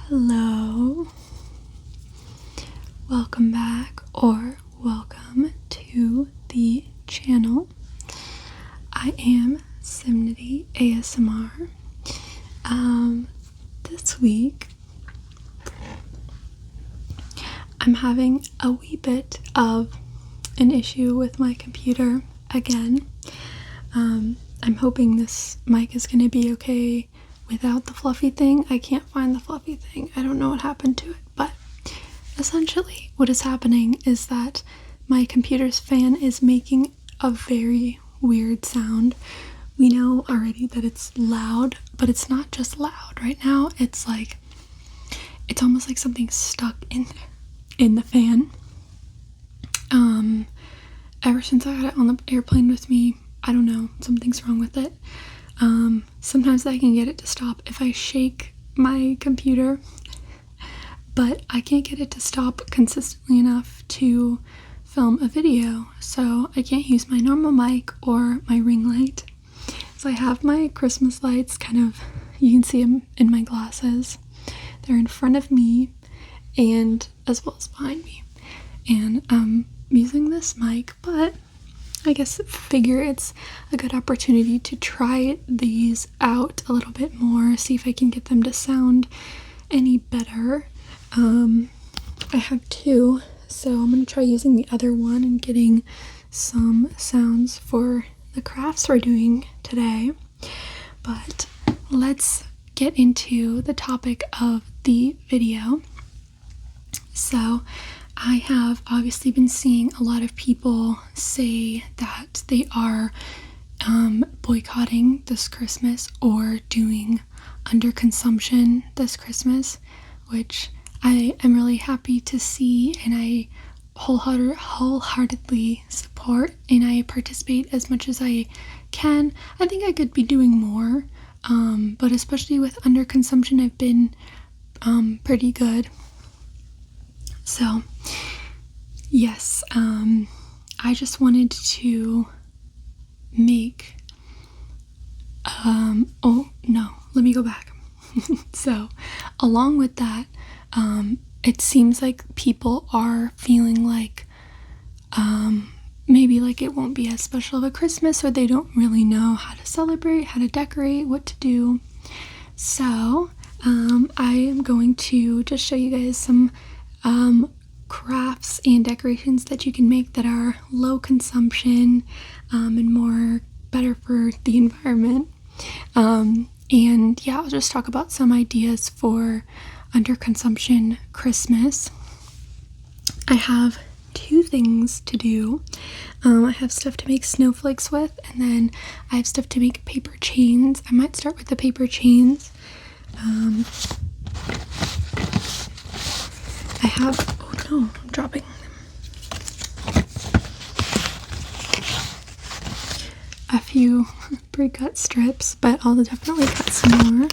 Hello, welcome back or welcome to the channel. I am Simnity ASMR. This week I'm having a wee bit of an issue with my computer again. I'm hoping this mic is going to be okay without the fluffy thing. I can't find the fluffy thing. I don't know what happened to it, but essentially what is happening is that my computer's fan is making a very weird sound. We know already that it's loud, but it's not just loud. Right now it's almost like something's stuck in the fan. Ever since I had it on the airplane with me, I don't know, something's wrong with it. Sometimes I can get it to stop if I shake my computer, but I can't get it to stop consistently enough to film a video, so I can't use my normal mic or my ring light. So I have my Christmas lights, you can see them in my glasses. They're in front of me and as well as behind me, and I'm using this mic, but I guess figure it's a good opportunity to try these out a little bit more, see if I can get them to sound any better. I have two, so I'm going to try using the other one and getting some sounds for the crafts we're doing today. But let's get into the topic of the video. So I have obviously been seeing a lot of people say that they are boycotting this Christmas or doing underconsumption this Christmas, which I am really happy to see, and I wholeheartedly support, and I participate as much as I can. I think I could be doing more, but especially with underconsumption, I've been pretty good. So yes, I just wanted to make, oh no, let me go back. So along with that, it seems like people are feeling like, maybe like it won't be as special of a Christmas, or they don't really know how to celebrate, how to decorate, what to do. So, I am going to just show you guys some crafts and decorations that you can make that are low consumption and more better for the environment. And yeah, I'll just talk about some ideas for underconsumption Christmas. I have two things to do. I have stuff to make snowflakes with, and then I have stuff to make paper chains. I might start with the paper chains. I have, oh no, I'm dropping a few pre-cut strips, but I'll definitely cut some more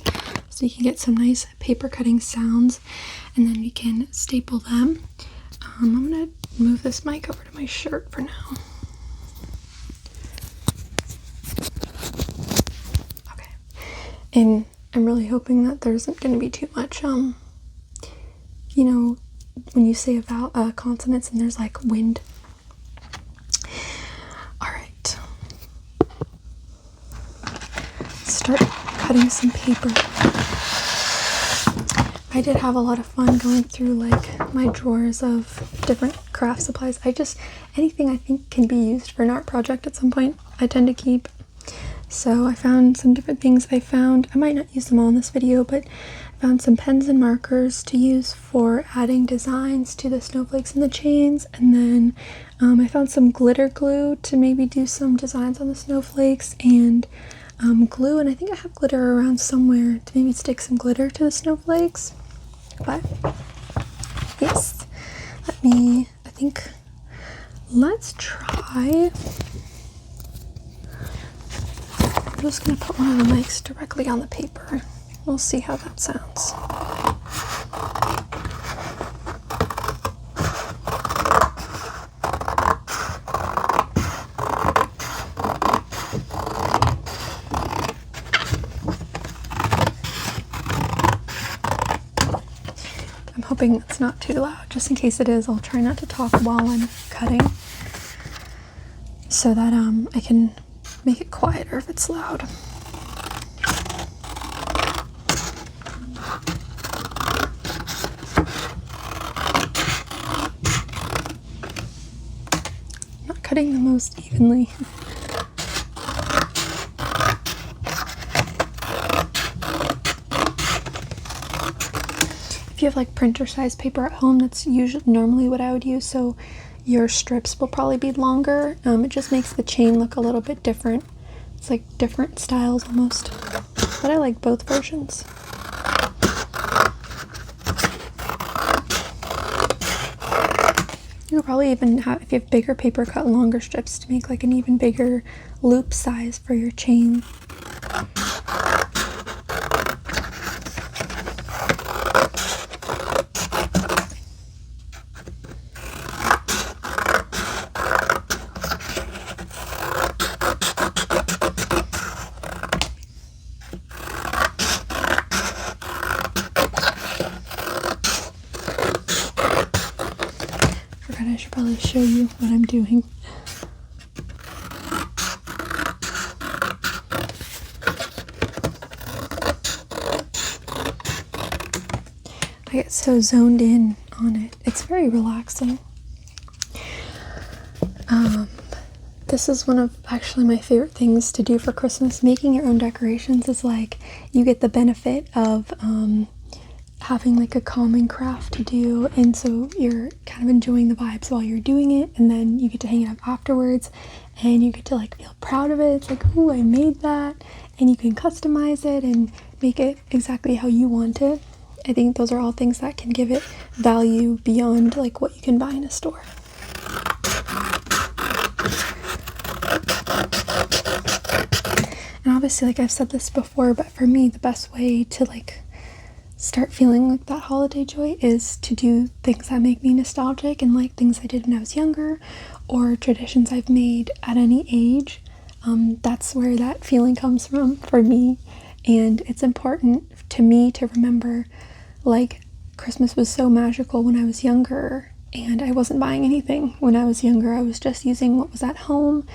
so you can get some nice paper cutting sounds, and then we can staple them. I'm gonna move this mic over to my shirt for now. Okay, and I'm really hoping that there isn't going to be too much, you know, when you say about consonants and there's like wind. Alright. Start cutting some paper. I did have a lot of fun going through like my drawers of different craft supplies. Anything I think can be used for an art project at some point, I tend to keep. So I found some different things. I might not use them all in this video, but I found some pens and markers to use for adding designs to the snowflakes and the chains, and then I found some glitter glue to maybe do some designs on the snowflakes, and glue, and I think I have glitter around somewhere to maybe stick some glitter to the snowflakes. But yes, let's try. I'm just going to put one of the mics directly on the paper. We'll see how that sounds. I'm hoping it's not too loud. Just in case it is, I'll try not to talk while I'm cutting so that I can make it quieter if it's loud. I'm not cutting the most evenly. If you have like printer size paper at home, that's normally what I would use, so your strips will probably be longer. It just makes the chain look a little bit different. It's like different styles almost, but I like both versions. You could probably even have, if you have bigger paper, cut longer strips to make like an even bigger loop size for your chain. I should probably show you what I'm doing. I get so zoned in on it. It's very relaxing. This is one of actually my favorite things to do for Christmas. Making your own decorations is like, you get the benefit of having like a calming craft to do, and so you're kind of enjoying the vibes while you're doing it, and then you get to hang it up afterwards and you get to like feel proud of it. It's like, ooh, I made that, and you can customize it and make it exactly how you want it. I think those are all things that can give it value beyond like what you can buy in a store. And obviously, like I've said this before, but for me the best way to like start feeling like that holiday joy is to do things that make me nostalgic, and like things I did when I was younger or traditions I've made at any age. That's where that feeling comes from for me, and it's important to me to remember like Christmas was so magical when I was younger, and I wasn't buying anything when I was younger. I was just using what was at home.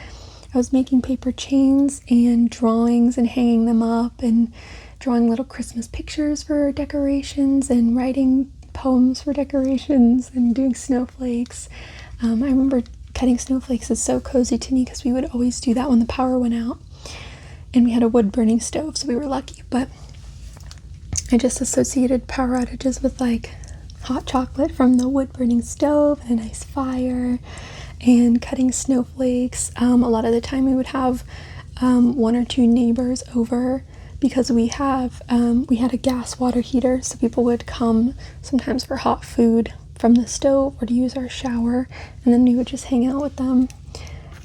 I was making paper chains and drawings and hanging them up and drawing little Christmas pictures for decorations and writing poems for decorations and doing snowflakes. I remember cutting snowflakes is so cozy to me because we would always do that when the power went out, and we had a wood burning stove, so we were lucky. But I just associated power outages with like hot chocolate from the wood burning stove and a nice fire and cutting snowflakes. A lot of the time we would have one or two neighbors over, because we had a gas water heater, so people would come sometimes for hot food from the stove or to use our shower, and then we would just hang out with them.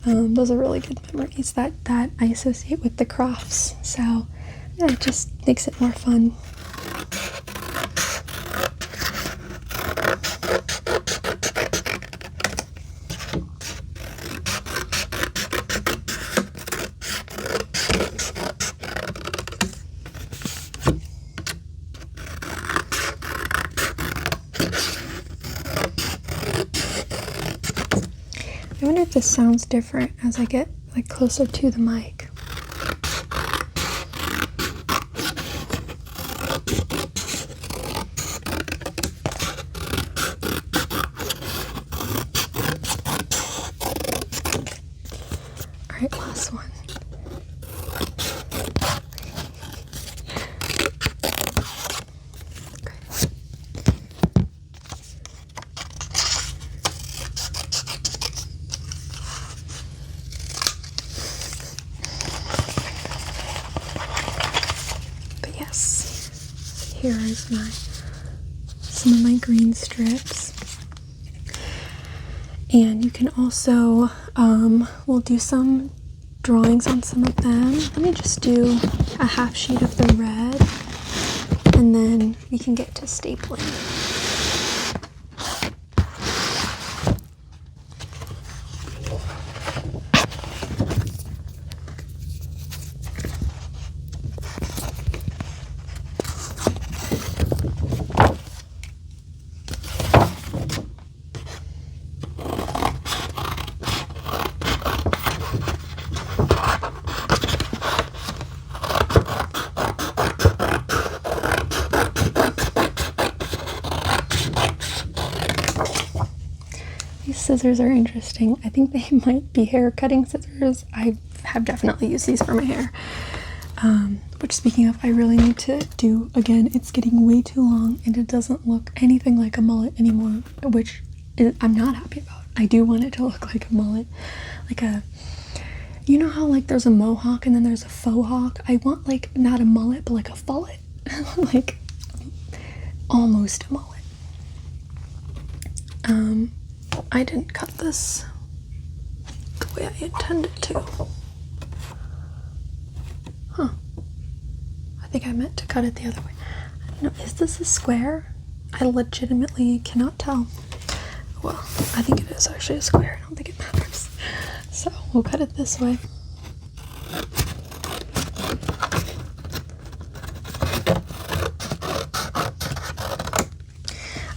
Those are really good memories that I associate with the crafts, so yeah, it just makes it more fun. I wonder if this sounds different as I get like closer to the mic. All right, last one. Here is some of my green strips, and you can also we'll do some drawings on some of them. Let me just do a half sheet of the red, and then we can get to stapling. scissors are interesting. I think they might be hair cutting scissors. I have definitely used these for my hair. Which, speaking of, I really need to do again. It's getting way too long and it doesn't look anything like a mullet anymore, which I'm not happy about. I do want it to look like a mullet, like a, you know how like there's a mohawk and then there's a faux hawk? I want like not a mullet, but like a fullet. Like almost a mullet. I didn't cut this the way I intended to. Huh. I think I meant to cut it the other way. I don't know, is this a square? I legitimately cannot tell. Well, I think it is actually a square. I don't think it matters. So we'll cut it this way.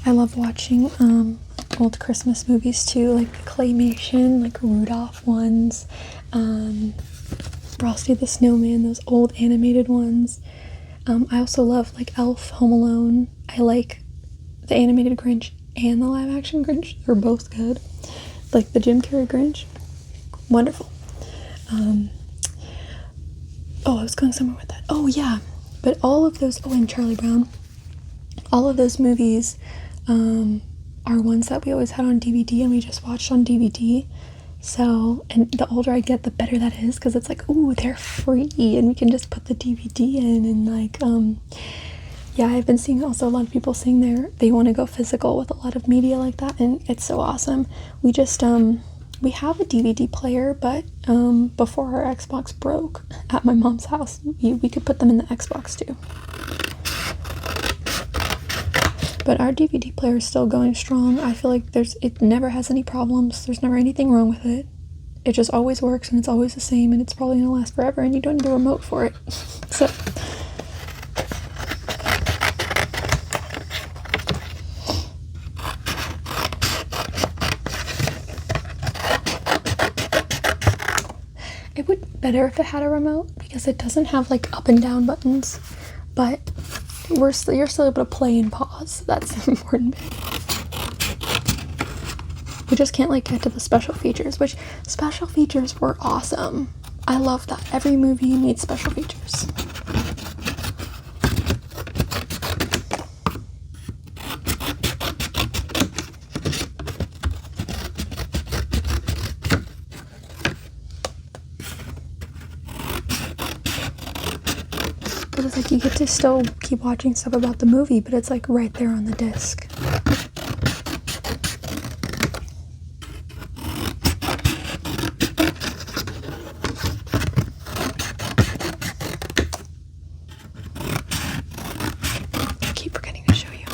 I love watching old Christmas movies too, like the claymation, like Rudolph ones, Frosty the Snowman, those old animated ones. I also love like Elf, Home Alone. I like the animated Grinch and the live action Grinch. They're both good. Like the Jim Carrey Grinch, wonderful. Oh, I was going somewhere with that. Oh yeah, but all of those, oh, and Charlie Brown, all of those movies are ones that we always had on DVD and we just watched on DVD. So, and the older I get, the better that is, because it's like, ooh, they're free and we can just put the DVD in. And like, yeah, I've been seeing also a lot of people saying they want to go physical with a lot of media like that, and it's so awesome. We just we have a DVD player, but before our Xbox broke at my mom's house, we could put them in the Xbox too. But our DVD player is still going strong. I feel like it never has any problems. There's never anything wrong with it. It just always works and it's always the same, and it's probably gonna last forever, and you don't need a remote for it. So it would be better if it had a remote, because it doesn't have like up and down buttons, but you're still able to play and pause. That's the important bit. We just can't like get to the special features, which special features were awesome. I love that. Every movie needs special features. But it's like you get to still keep watching stuff about the movie, but it's like right there on the disc. I keep forgetting to show you.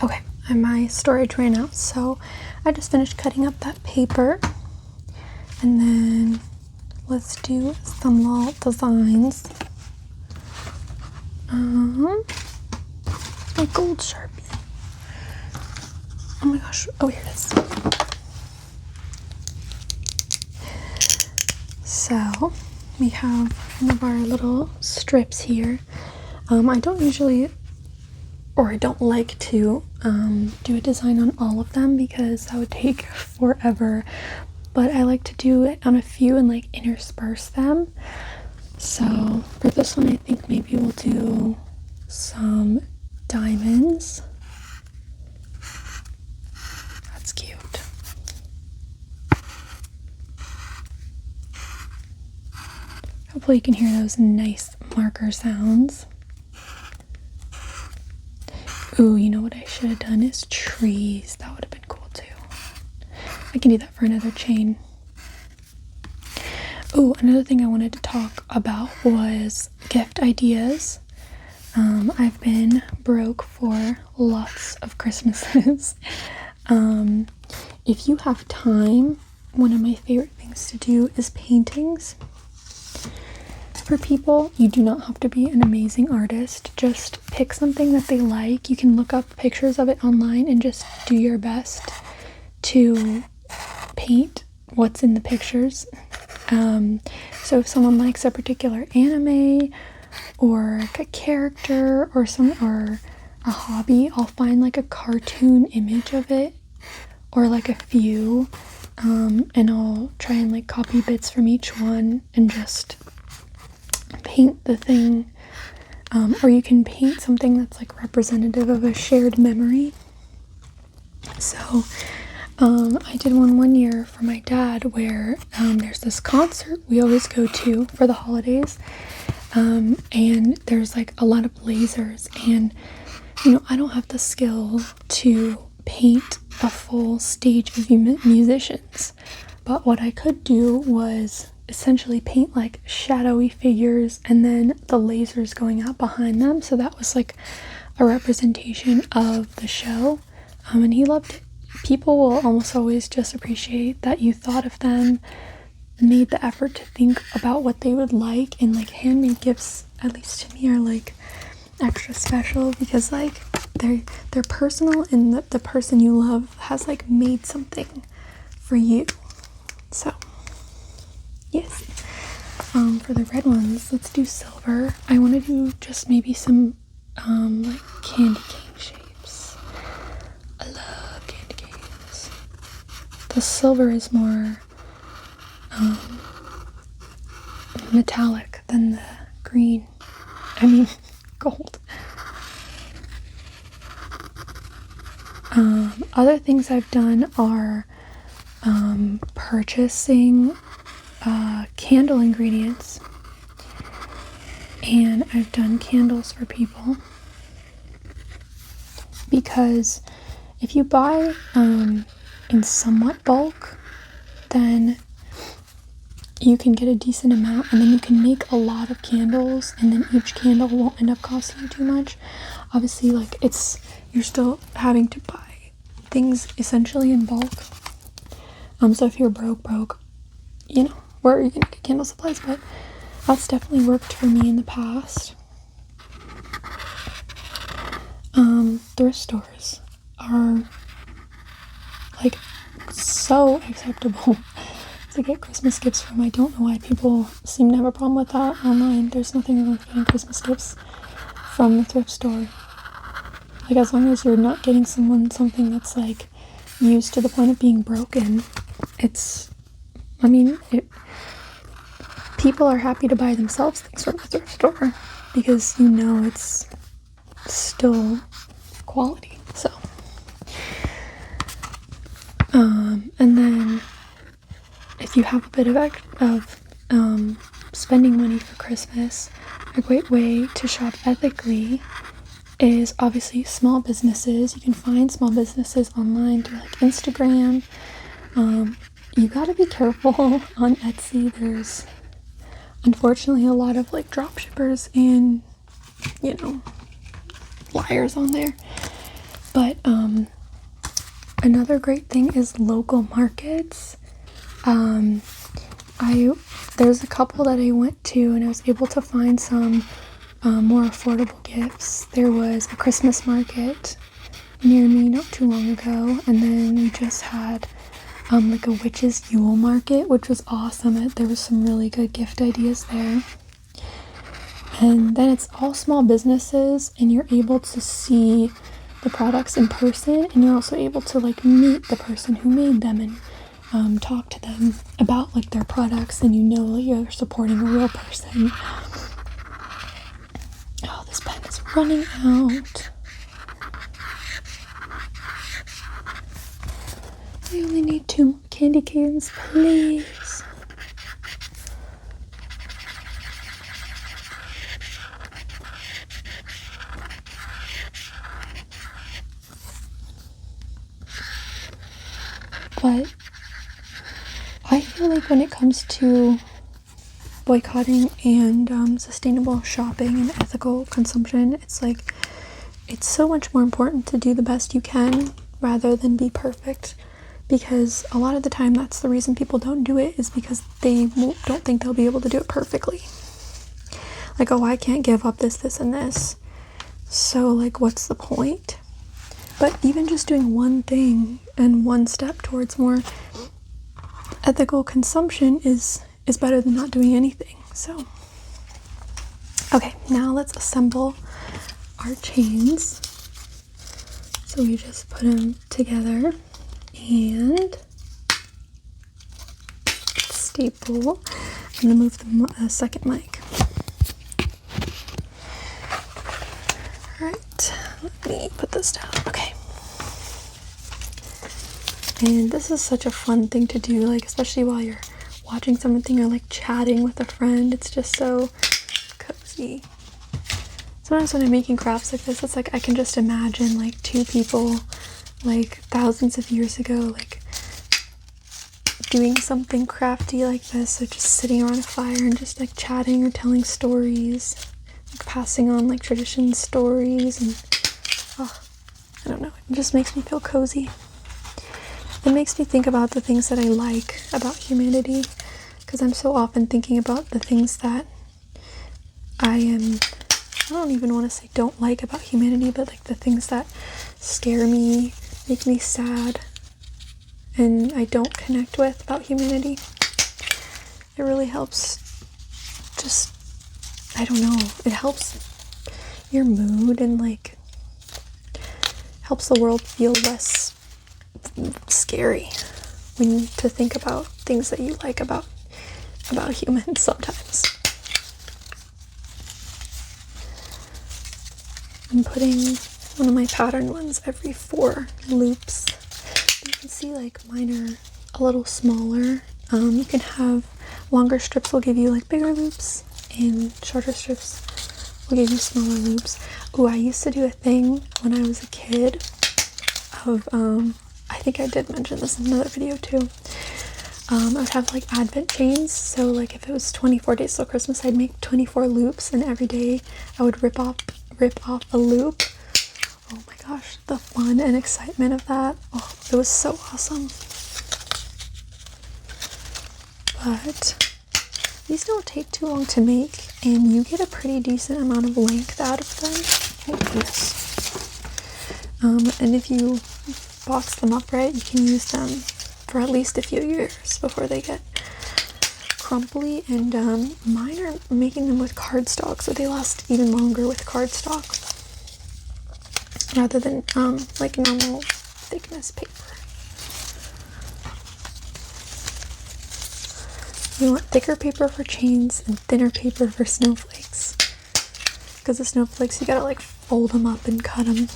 Okay. And my storage ran out, so I just finished cutting up that paper, and then let's do some little designs. A gold Sharpie. Oh my gosh, oh, here it is. So we have one of our little strips here. I don't usually, or I don't like to do a design on all of them because that would take forever, but I like to do it on a few and like intersperse them. So for this one, I think maybe we'll do some diamonds. That's cute. Hopefully you can hear those nice marker sounds. Ooh, you know what I should have done is trees. That would have been cool too. I can do that for another chain. Ooh, another thing I wanted to talk about was gift ideas. I've been broke for lots of Christmases. If you have time, one of my favorite things to do is paintings. For people, you do not have to be an amazing artist. Just pick something that they like. You can look up pictures of it online and just do your best to paint what's in the pictures. So if someone likes a particular anime or like a character or a hobby, I'll find like a cartoon image of it or like a few, and I'll try and like copy bits from each one and just paint the thing. Or you can paint something that's like representative of a shared memory. So I did one year for my dad where there's this concert we always go to for the holidays, and there's like a lot of lasers, and I don't have the skill to paint a full stage of musicians, but what I could do was essentially paint like shadowy figures and then the lasers going out behind them, so that was like a representation of the show, and he loved it. People will almost always just appreciate that you thought of them, made the effort to think about what they would like, and like handmade gifts, at least to me, are like extra special because like they're personal, and the person you love has like made something for you. So yes, for the red ones, let's do silver. I want to do just maybe some like candy cane shapes. I love candy canes. The silver is more metallic than the green. I mean gold. Other things I've done are purchasing candle ingredients, and I've done candles for people because if you buy in somewhat bulk, then you can get a decent amount, and then you can make a lot of candles, and then each candle won't end up costing you too much. Obviously, like you're still having to buy things essentially in bulk. So if you're broke, where are you gonna get candle supplies? But that's definitely worked for me in the past. Thrift stores are like so acceptable to get Christmas gifts from. I don't know why people seem to have a problem with that online. There's nothing wrong with getting Christmas gifts from the thrift store. Like, as long as you're not getting someone something that's like used to the point of being broken, people are happy to buy themselves things from the thrift store because it's still quality. So and then if you have a bit of spending money for Christmas, a great way to shop ethically is obviously small businesses. You can find small businesses online through like Instagram. You gotta be careful on Etsy. There's unfortunately a lot of like drop shippers and liars on there. But another great thing is local markets. There's a couple that I went to, and I was able to find some more affordable gifts. There was a Christmas market near me not too long ago, and then we just had like a witch's Yule market, which was awesome. There was some really good gift ideas there. And then it's all small businesses, and you're able to see the products in person, and you're also able to like meet the person who made them and talk to them about like their products, and that you're supporting a real person. Oh, this pen is running out. I only need 2 more candy canes, please. But I feel like when it comes to boycotting and sustainable shopping and ethical consumption, it's so much more important to do the best you can rather than be perfect, because a lot of the time that's the reason people don't do it, is because they don't think they'll be able to do it perfectly. Like, oh, I can't give up this and this, so like what's the point? But even just doing one thing and one step towards more ethical consumption is is better than not doing anything. So, okay, now let's assemble our chains. So we just put them together and staple. I'm gonna move the second mic. All right, let me put this down. Okay. And this is such a fun thing to do, like especially while you're watching something or like chatting with a friend. It's just so cozy. Sometimes when I'm making crafts like this, it's like I can just imagine like two people like thousands of years ago like doing something crafty like this. So just sitting around a fire and just like chatting or telling stories, like passing on like tradition stories, and I don't know, it just makes me feel cozy. It makes me think about the things that I like about humanity, because I'm so often thinking about the things that I don't even want to say don't like about humanity, but like the things that scare me, make me sad, and I don't connect with about humanity. It really helps, just, I don't know, it helps your mood and like helps the world feel less scary when to think about things that you like about humans sometimes. I'm putting one of my pattern ones every 4 loops. You can see like mine are a little smaller. You can have longer strips will give you like bigger loops, and shorter strips will give you smaller loops. Oh, I used to do a thing when I was a kid of I think I did mention this in another video too. I would have like advent chains. So like if it was 24 days till Christmas, I'd make 24 loops, and every day I would rip off a loop. Oh my gosh, the fun and excitement of that. Oh, it was so awesome. But these don't take too long to make, and you get a pretty decent amount of length out of them. Oh goodness. And if you box them up right, you can use them for at least a few years before they get crumply. And mine are making them with cardstock, so they last even longer with cardstock rather than like normal thickness paper. You want thicker paper for chains and thinner paper for snowflakes, because the snowflakes you gotta like fold them up and cut them.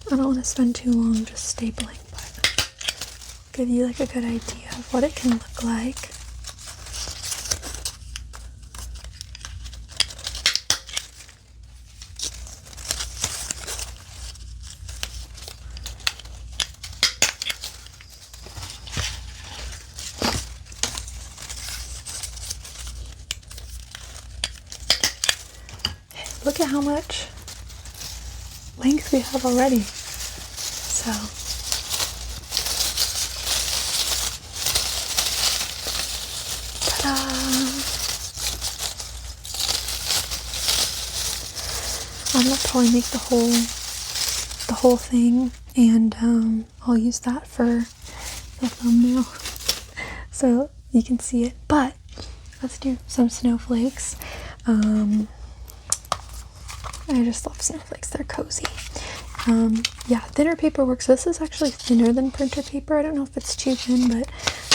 I don't want to spend too long just stapling, but give you like a good idea of what it can look like. Look at how much length we have already. So ta-da! I'll probably make the whole thing, and I'll use that for the thumbnail so you can see it. But let's do some snowflakes. I just love snowflakes, they're cozy. Yeah, thinner paper works. This is actually thinner than printer paper. I don't know if it's too thin, but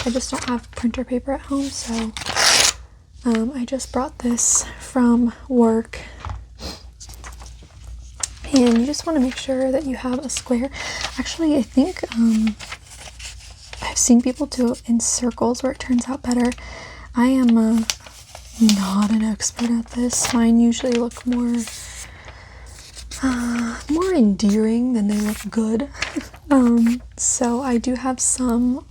I just don't have printer paper at home, so I just brought this from work. And you just want to make sure that you have a square. Actually, I think I've seen people do it in circles where it turns out better. I am not an expert at this. Mine usually look more endearing than they look good. So I do have some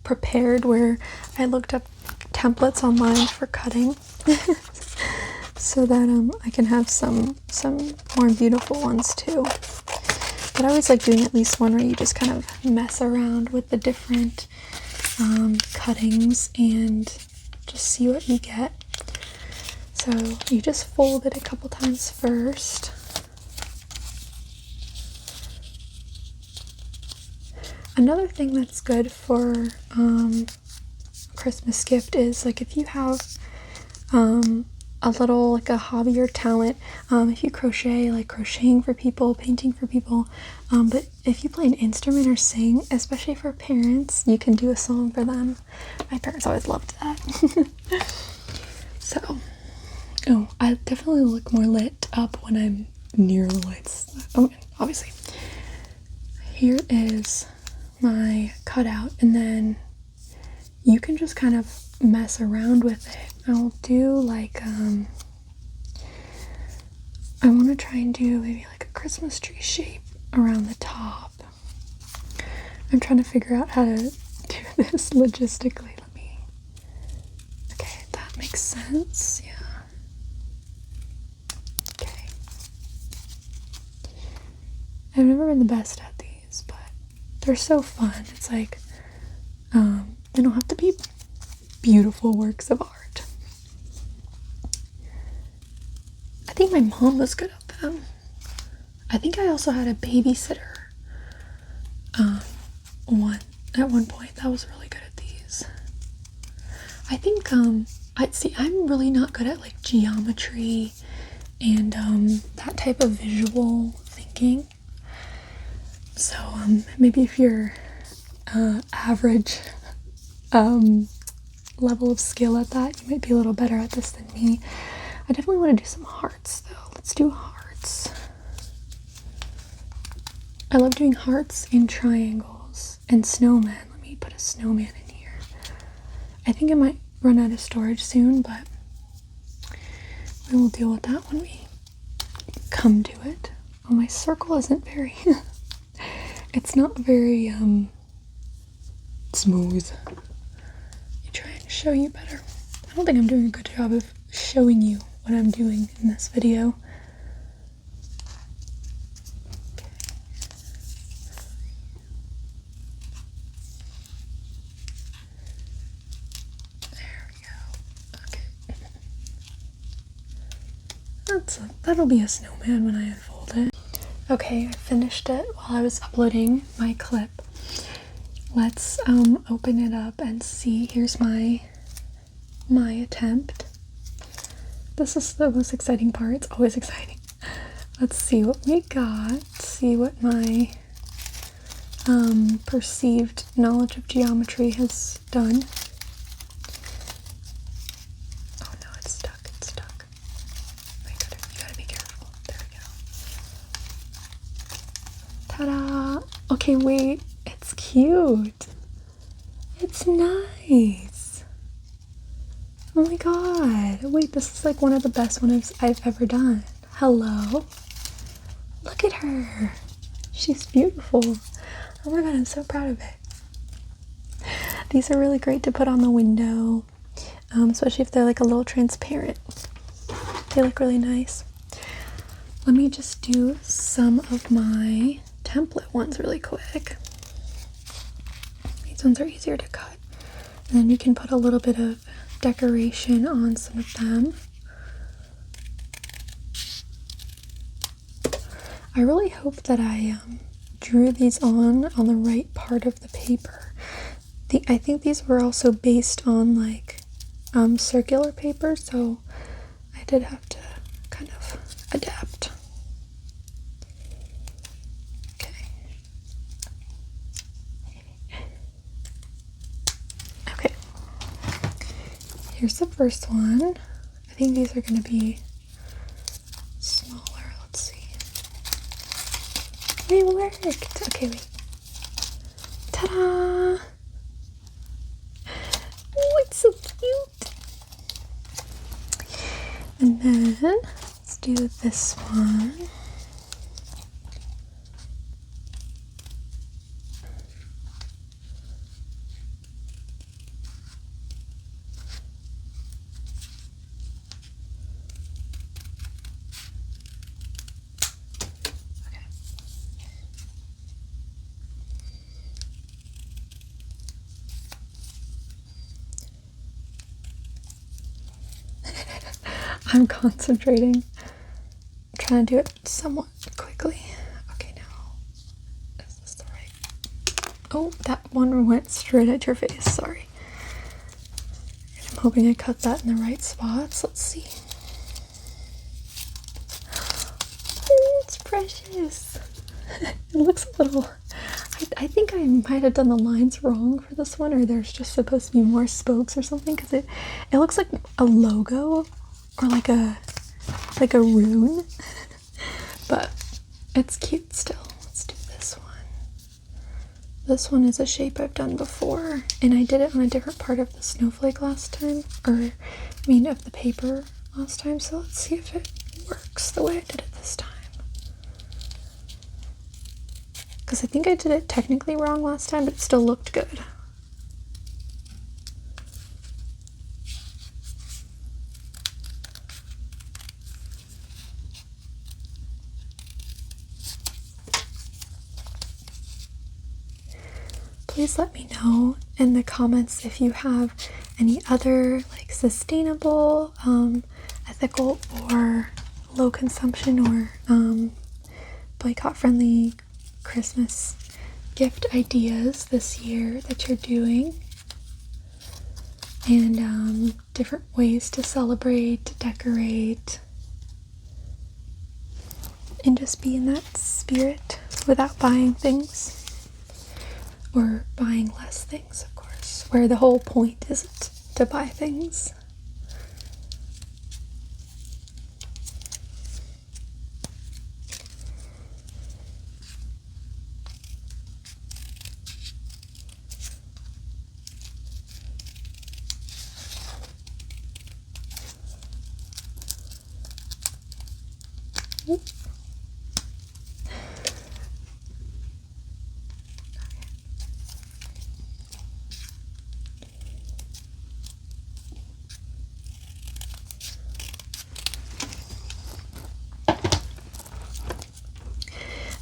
prepared where I looked up templates online for cutting so that I can have some more beautiful ones too. But I always like doing at least one where you just kind of mess around with the different cuttings and just see what you get. So you just fold it a couple times first. Another thing that's good for Christmas gift is like if you have a little like a hobby or talent, if you crochet, like crocheting for people, painting for people, but if you play an instrument or sing, especially for parents, you can do a song for them. My parents always loved that. So, oh, I definitely look more lit up when I'm near the lights. Oh, obviously. Here is my cutout, and then you can just kind of mess around with it. I'll do like, I want to try and do maybe like a Christmas tree shape around the top. I'm trying to figure out how to do this logistically. Okay, that makes sense, yeah. Okay. I've never been the best at these, but they're so fun. It's like, they don't have to be beautiful works of art. I think my mom was good at them. I think I also had a babysitter at one point that was really good at these. I think I'm really not good at like geometry and that type of visual thinking. So maybe if you're average level of skill at that, you might be a little better at this than me. I definitely want to do some hearts though. Let's do hearts. I love doing hearts and triangles and snowmen. Let me put a snowman in here. I think I might run out of storage soon, but we will deal with that when we come to it. Oh, my circle isn't very it's not very smooth. Let me try and show you better. I don't think I'm doing a good job of showing you what I'm doing in this video. That'll be a snowman when I unfold it. Okay, I finished it while I was uploading my clip. Let's open it up and see. Here's my attempt. This is the most exciting part. It's always exciting. Let's see what we got. See what my perceived knowledge of geometry has done. Oh no, it's stuck. You gotta be careful. There we go. Ta-da! Okay, wait. It's cute. It's nice. Oh my god. Wait, this is like one of the best ones I've ever done. Hello? Look at her. She's beautiful. Oh my god, I'm so proud of it. These are really great to put on the window, especially if they're like a little transparent. They look really nice. Let me just do some of my template ones really quick. These ones are easier to cut. And then you can put a little bit of decoration on some of them. I really hope that I drew these on the right part of the paper. I think these were also based on like circular paper, so I did have to kind of adapt. Okay, here's the first one. I think these are going to be smaller. Let's see. They worked. Okay, wait. Ta-da! Oh, it's so cute. And then let's do this one. I'm concentrating. I'm trying to do it somewhat quickly. Okay, now, is this the right? Oh, that one went straight at your face. Sorry. I'm hoping I cut that in the right spots. Let's see. Oh, it's precious. It looks a little... I think I might have done the lines wrong for this one, or there's just supposed to be more spokes or something, because it looks like a logo or like a rune. But it's cute still. Let's do this one. This one is a shape I've done before, and I did it on a different part of the snowflake last time, of the paper last time, so let's see if it works the way I did it this time. Because I think I did it technically wrong last time, but it still looked good. Please let me know in the comments if you have any other like sustainable, ethical, or low consumption or boycott friendly Christmas gift ideas this year that you're doing, and different ways to celebrate, to decorate, and just be in that spirit without buying things. Or buying less things, of course, where the whole point isn't to buy things.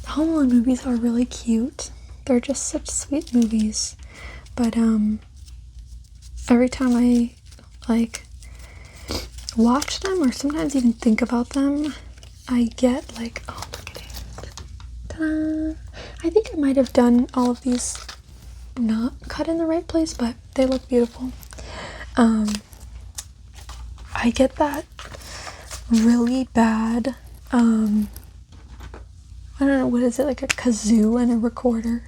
Home Alone movies are really cute. They're just such sweet movies. But every time I watch them, or sometimes even think about them, I get like, oh, look at it. Ta-da! I think I might have done all of these not cut in the right place, but they look beautiful. I get that really bad I don't know, what is it, like a kazoo and a recorder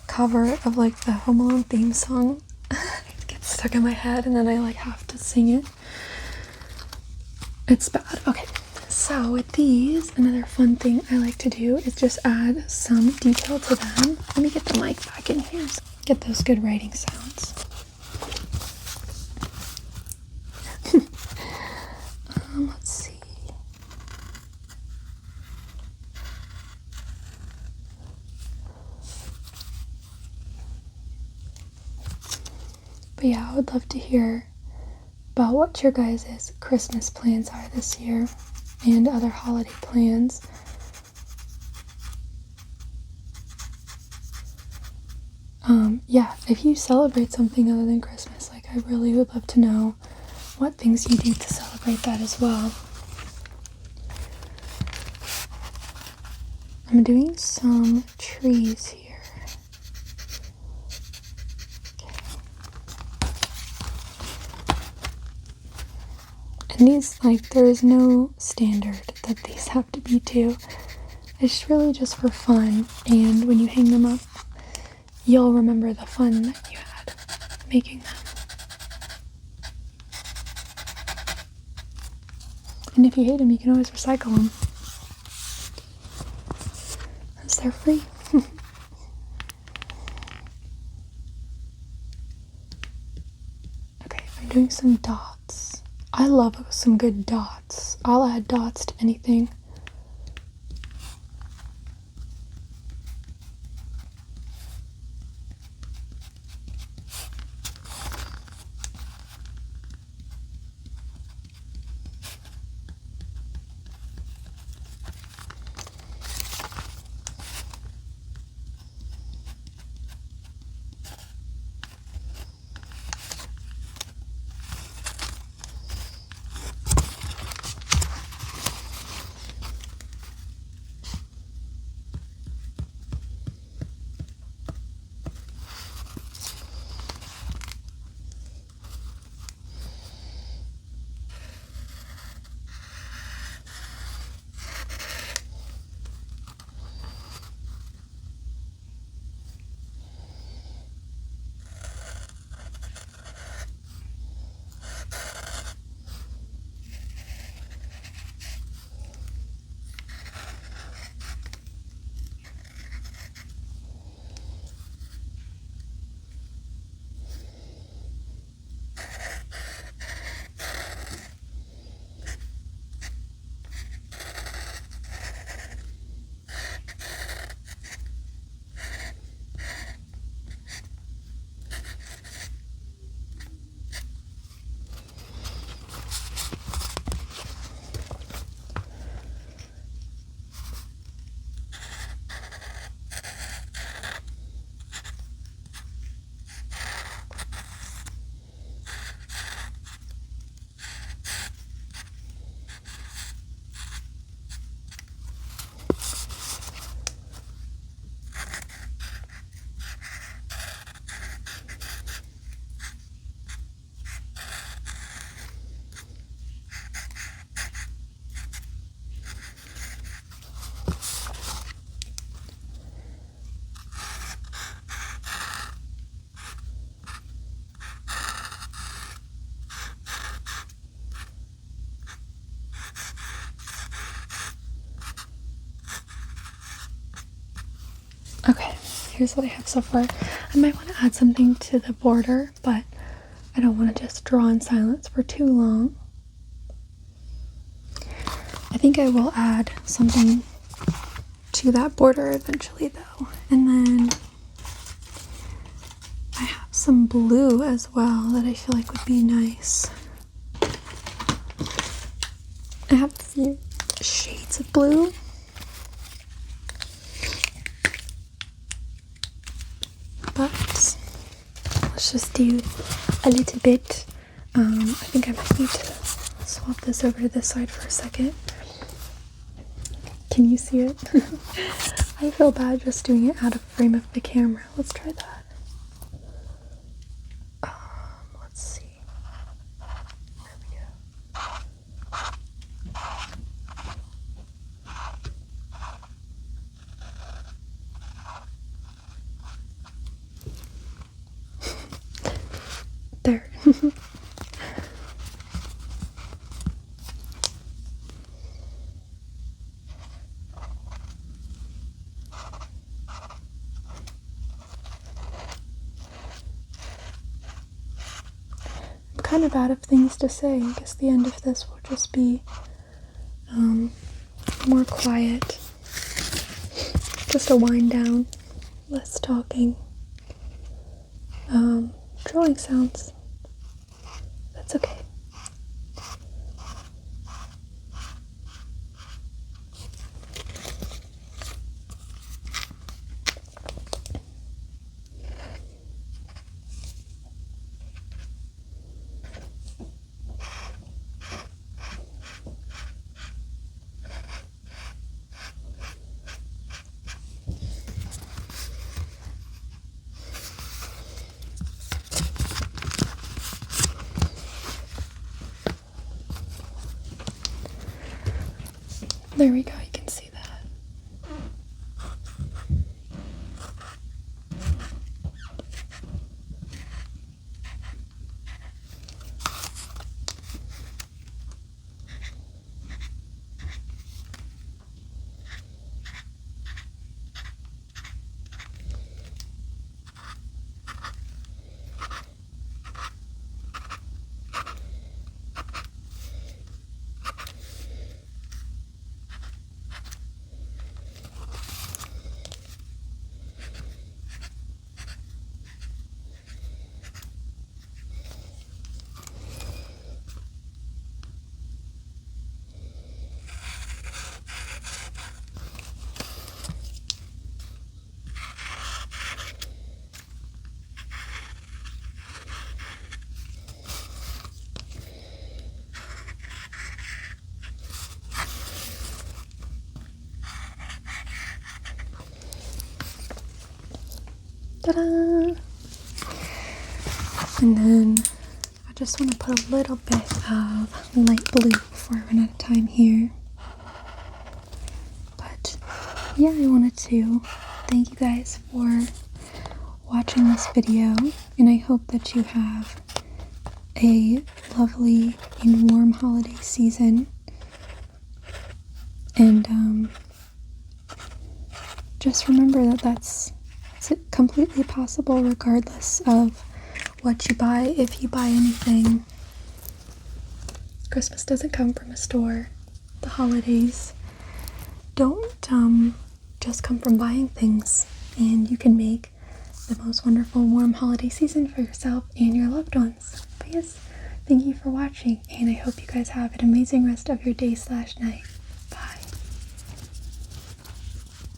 cover of like the Home Alone theme song. It gets stuck in my head and then I like have to sing it. It's bad. Okay, so with these, another fun thing I like to do is just add some detail to them. Let me get the mic back in here so get those good writing sounds. Let's see. But yeah, I would love to hear about what your guys' Christmas plans are this year and other holiday plans. Yeah, if you celebrate something other than Christmas, like I really would love to know what things you do to celebrate that as well. I'm doing some trees here. And these, like, there is no standard that these have to be to. It's really just for fun, and when you hang them up, you'll remember the fun that you had making them. And if you hate them, you can always recycle them, because they're free. Okay, I'm doing some dots. I love some good dots. I'll add dots to anything. here's what I have so far. I might want to add something to the border, but I don't want to just draw in silence for too long. I think I will add something to that border eventually though. And then I have some blue as well that I feel like would be nice. I have a few shades of blue. But let's just do a little bit. I think I might need to swap this over to this side for a second. Can you see it? I feel bad just doing it out of frame of the camera. Let's try that. Let's see. There we go. There. I'm kind of out of things to say. I guess the end of this will just be more quiet. Just a wind down. Less talking. Drawing sounds. That's okay. There we go, you can see that. Ta-da! And then I just want to put a little bit of light blue before I run out of time here. But yeah, I wanted to thank you guys for watching this video, and I hope that you have a lovely and warm holiday season. And just remember that that's completely possible regardless of what you buy. If you buy anything, Christmas doesn't come from a store. The holidays don't just come from buying things, and you can make the most wonderful warm holiday season for yourself and your loved ones. But yes, thank you for watching, and I hope you guys have an amazing rest of your day/night.